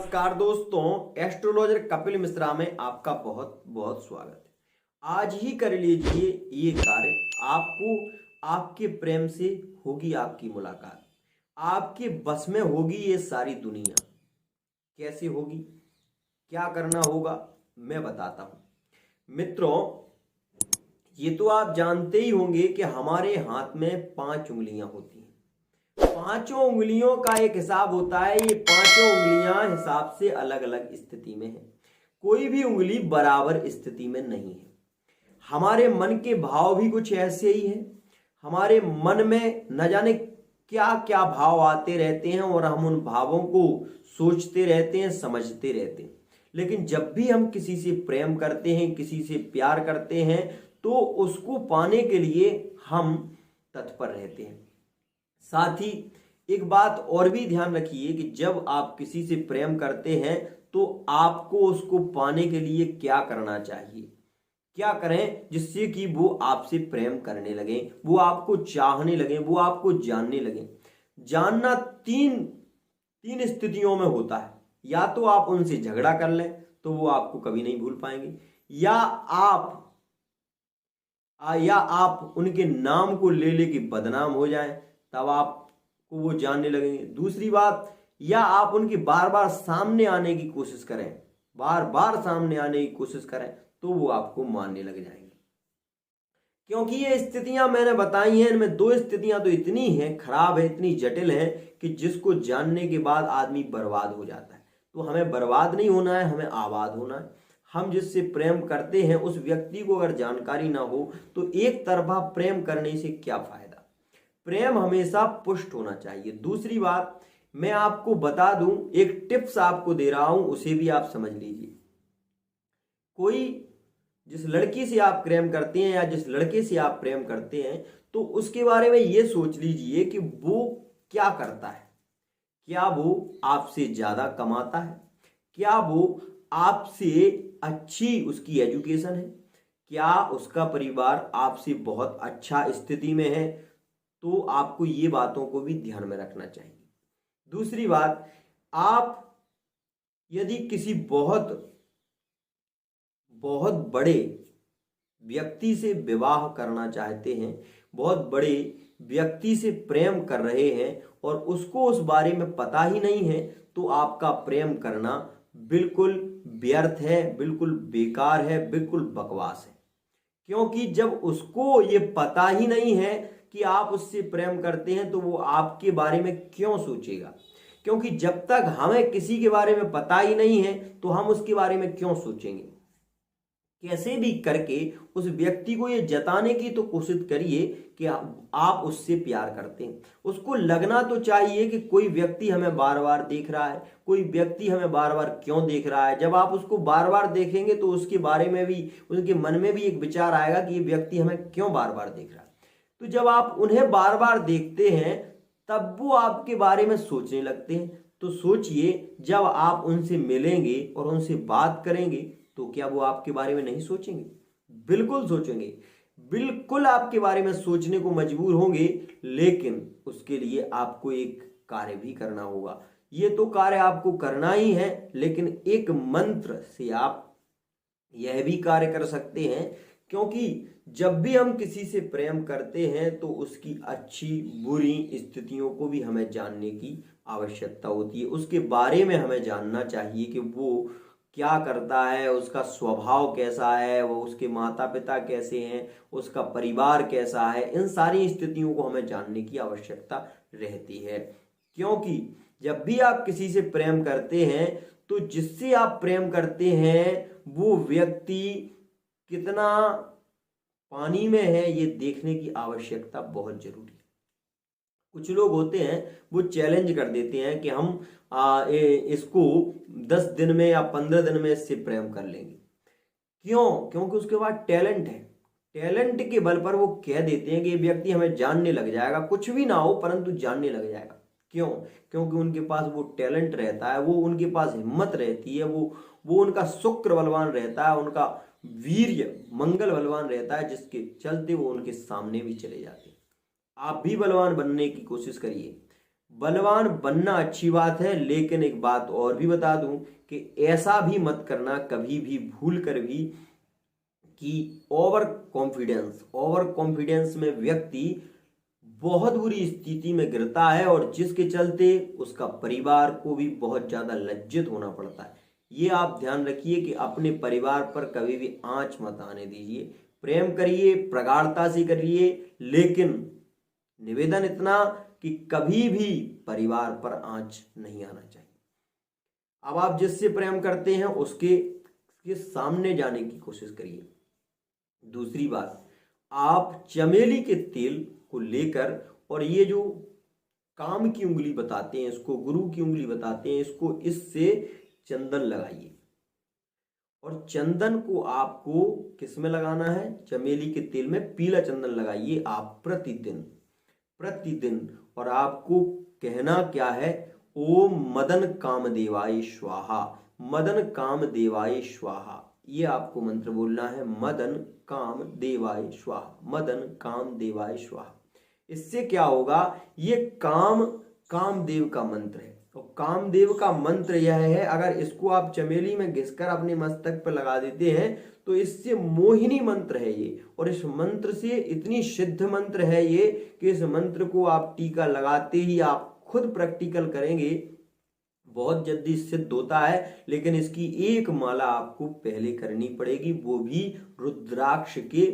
नमस्कार दोस्तों, एस्ट्रोलॉजर कपिल मिश्रा में आपका बहुत बहुत स्वागत है। आज ही कर लीजिए ये कार्य। आपको आपके प्रेम से होगी आपकी मुलाकात, आपके बस में होगी ये सारी दुनिया। कैसे होगी, क्या करना होगा, मैं बताता हूं। मित्रों, ये तो आप जानते ही होंगे कि हमारे हाथ में 5 उंगलियां होती हैं। पांचों उंगलियों का एक हिसाब होता है। ये पांचों उंगलियां हिसाब से अलग अलग स्थिति में है। कोई भी उंगली बराबर स्थिति में नहीं है। हमारे मन के भाव भी कुछ ऐसे ही हैं। हमारे मन में न जाने क्या क्या भाव आते रहते हैं और हम उन भावों को सोचते रहते हैं, समझते रहते हैं। लेकिन जब भी हम किसी से प्रेम करते हैं, किसी से प्यार करते हैं, तो उसको पाने के लिए हम तत्पर रहते हैं। साथ ही एक बात और भी ध्यान रखिए कि जब आप किसी से प्रेम करते हैं तो आपको उसको पाने के लिए क्या करना चाहिए, क्या करें जिससे कि वो आपसे प्रेम करने लगे, वो आपको चाहने लगे, वो आपको जानने लगे। जानना तीन स्थितियों में होता है। या तो आप उनसे झगड़ा कर लें तो वो आपको कभी नहीं भूल पाएंगे, या आप उनके नाम को ले लेके बदनाम हो जाएं, तब आपको वो जानने लगेंगे। दूसरी बात, या आप उनके बार बार सामने आने की कोशिश करें, बार बार सामने आने की कोशिश करें, तो वो आपको मानने लग जाएंगे। क्योंकि ये स्थितियां मैंने बताई हैं, इनमें 2 स्थितियां तो इतनी हैं, खराब है, इतनी जटिल है कि जिसको जानने के बाद आदमी बर्बाद हो जाता है। तो हमें बर्बाद नहीं होना है, हमें आबाद होना है। हम जिससे प्रेम करते हैं उस व्यक्ति को अगर जानकारी ना हो तो एक तरफा प्रेम करने से क्या फायदा। प्रेम हमेशा पुष्ट होना चाहिए। दूसरी बात, मैं आपको बता दूं, एक टिप्स आपको दे रहा हूं, उसे भी आप समझ लीजिए। कोई जिस लड़की से आप प्रेम करते हैं या जिस लड़के से आप प्रेम करते हैं, तो उसके बारे में यह सोच लीजिए कि वो क्या करता है। क्या वो आपसे ज्यादा कमाता है? क्या वो आपसे अच्छी उसकी एजुकेशन है? क्या उसका परिवार आपसे बहुत अच्छा स्थिति में है? तो आपको ये बातों को भी ध्यान में रखना चाहिए। दूसरी बात, आप यदि किसी बहुत बहुत बड़े व्यक्ति से विवाह करना चाहते हैं, बहुत बड़े व्यक्ति से प्रेम कर रहे हैं और उसको उस बारे में पता ही नहीं है, तो आपका प्रेम करना बिल्कुल व्यर्थ है, बिल्कुल बेकार है, बिल्कुल बकवास है। क्योंकि जब उसको ये पता ही नहीं है कि आप उससे प्रेम करते हैं, तो वो आपके बारे में क्यों सोचेगा? क्योंकि जब तक हमें किसी के बारे में पता ही नहीं है तो हम उसके बारे में क्यों सोचेंगे। कैसे भी करके उस व्यक्ति को ये जताने की तो कोशिश करिए कि आप उससे प्यार करते हैं। उसको लगना तो चाहिए कि कोई व्यक्ति हमें बार बार देख रहा है, कोई व्यक्ति हमें बार बार क्यों देख रहा है। जब आप उसको बार बार देखेंगे तो उसके बारे में भी, उनके मन में भी एक विचार आएगा कि ये व्यक्ति हमें क्यों बार बार देख रहा है। तो जब आप उन्हें बार बार देखते हैं तब वो आपके बारे में सोचने लगते हैं। तो सोचिए, जब आप उनसे मिलेंगे और उनसे बात करेंगे तो क्या वो आपके बारे में नहीं सोचेंगे? बिल्कुल सोचेंगे, बिल्कुल आपके बारे में सोचने को मजबूर होंगे। लेकिन उसके लिए आपको एक कार्य भी करना होगा। ये तो कार्य आपको करना ही है, लेकिन एक मंत्र से आप यह भी कार्य कर सकते हैं। क्योंकि जब भी हम किसी से प्रेम करते हैं तो उसकी अच्छी बुरी स्थितियों को भी हमें जानने की आवश्यकता होती है। उसके बारे में हमें जानना चाहिए कि वो क्या करता है, उसका स्वभाव कैसा है, वो उसके माता पिता कैसे हैं, उसका परिवार कैसा है। इन सारी स्थितियों को हमें जानने की आवश्यकता रहती है। क्योंकि जब भी आप किसी से प्रेम करते हैं तो जिससे आप प्रेम करते हैं वो व्यक्ति कितना पानी में है, ये देखने की आवश्यकता बहुत जरूरी है। कुछ लोग होते हैं वो चैलेंज कर देते हैं कि हम इसको 10 दिन में या 15 दिन में इससे प्रेम कर लेंगे। क्यों? क्योंकि उसके पास टैलेंट है। टैलेंट के बल पर वो कह देते हैं कि ये व्यक्ति हमें जानने लग जाएगा, कुछ भी ना हो परंतु जानने लग जाएगा। क्यों? क्योंकि उनके पास वो टैलेंट रहता है, वो उनके पास हिम्मत रहती है, वो उनका शुक्र बलवान रहता है, उनका वीर्य मंगल बलवान रहता है, जिसके चलते वो उनके सामने भी चले जाते हैं। आप भी बलवान बनने की कोशिश करिए। बलवान बनना अच्छी बात है, लेकिन एक बात और भी बता दूं कि ऐसा भी मत करना कभी भी भूल कर भी कि ओवर कॉन्फिडेंस में व्यक्ति बहुत बुरी स्थिति में गिरता है और जिसके चलते उसका परिवार को भी बहुत ज्यादा लज्जित होना पड़ता है। ये आप ध्यान रखिए कि अपने परिवार पर कभी भी आंच मत आने दीजिए। प्रेम करिए, प्रगाढ़ता से करिए, लेकिन निवेदन इतना कि कभी भी परिवार पर आंच नहीं आना चाहिए। अब आप जिससे प्रेम करते हैं उसके सामने जाने की कोशिश करिए। दूसरी बात, आप चमेली के तेल को लेकर, और ये जो काम की उंगली बताते हैं इसको गुरु की उंगली बताते हैं, इससे चंदन लगाइए। और चंदन को आपको किस में लगाना है? चमेली के तेल में पीला चंदन लगाइए आप प्रतिदिन। और आपको कहना क्या है? ओम मदन कामदेवाय स्वाहा, मदन कामदेवाय स्वाहा। ये आपको मंत्र बोलना है, मदन कामदेवाय स्वाहा, मदन कामदेवाय स्वाहा। इससे क्या होगा? ये कामदेव का मंत्र है। तो कामदेव का मंत्र यह है, अगर इसको आप चमेली में घिसकर अपने मस्तक पर लगा देते हैं तो इससे मोहिनी मंत्र है ये, और इस मंत्र से इतनी सिद्ध मंत्र है ये कि इस मंत्र को आप टीका लगाते ही आप खुद प्रैक्टिकल करेंगे, बहुत जल्दी सिद्ध होता है। लेकिन इसकी एक माला आपको पहले करनी पड़ेगी, वो भी रुद्राक्ष के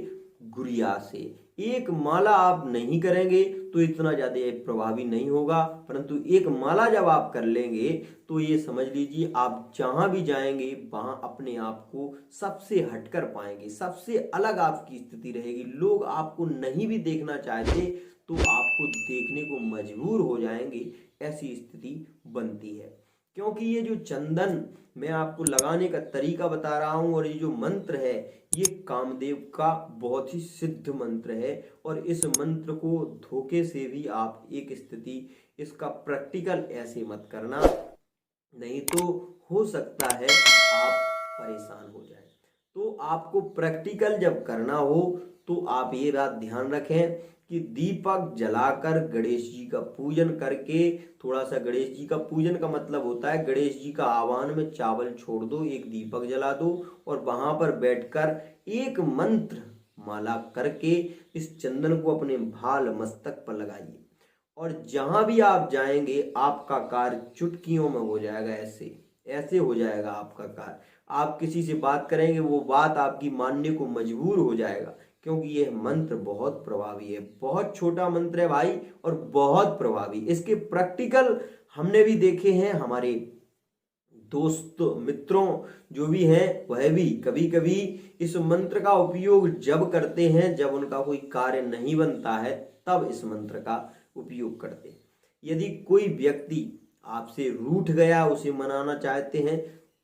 गुरिया से। एक माला आप नहीं करेंगे तो इतना ज्यादा प्रभावी नहीं होगा, परंतु एक माला जब आप कर लेंगे तो ये समझ लीजिए आप जहां भी जाएंगे वहां अपने आप को सबसे हटकर पाएंगे, सबसे अलग आपकी स्थिति रहेगी। लोग आपको नहीं भी देखना चाहते तो आपको देखने को मजबूर हो जाएंगे, ऐसी स्थिति बनती है। क्योंकि ये जो चंदन मैं आपको लगाने का तरीका बता रहा हूं और ये जो मंत्र है ये कामदेव का बहुत ही सिद्ध मंत्र है, और इस मंत्र को धोखे से भी आप एक स्थिति इसका प्रैक्टिकल ऐसे मत करना, नहीं तो हो सकता है आप परेशान हो जाए। तो आपको प्रैक्टिकल जब करना हो तो आप ये बात ध्यान रखें कि दीपक जलाकर गणेश जी का पूजन करके, थोड़ा सा गणेश जी का पूजन का मतलब होता है गणेश जी का आह्वान में चावल छोड़ दो, एक दीपक जला दो और वहां पर बैठकर एक मंत्र माला करके इस चंदन को अपने भाल मस्तक पर लगाइए। और जहां भी आप जाएंगे आपका कार्य चुटकियों में हो जाएगा, ऐसे हो जाएगा आपका कार्य। आप किसी से बात करेंगे वो बात आपकी मानने को मजबूर हो जाएगा, क्योंकि यह मंत्र बहुत प्रभावी है। बहुत छोटा मंत्र है भाई और बहुत प्रभावी। इसके प्रैक्टिकल हमने भी देखे हैं, हमारे दोस्त मित्रों जो भी हैं वह भी कभी कभी इस मंत्र का उपयोग जब करते हैं जब उनका कोई कार्य नहीं बनता है, तब इस मंत्र का उपयोग करते हैं। यदि कोई व्यक्ति आपसे रूठ गया, उसे मनाना चाहते हैं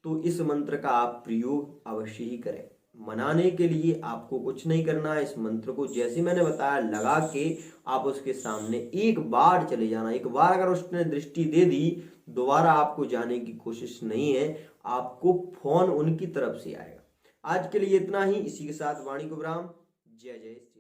तो इस मंत्र का आप प्रयोग अवश्य ही करें। मनाने के लिए आपको कुछ नहीं करना है, इस मंत्र को जैसे मैंने बताया लगा के आप उसके सामने एक बार चले जाना। एक बार अगर उसने दृष्टि दे दी, दोबारा आपको जाने की कोशिश नहीं है, आपको फोन उनकी तरफ से आएगा। आज के लिए इतना ही। इसी के साथ वाणी को विराम। जय जय।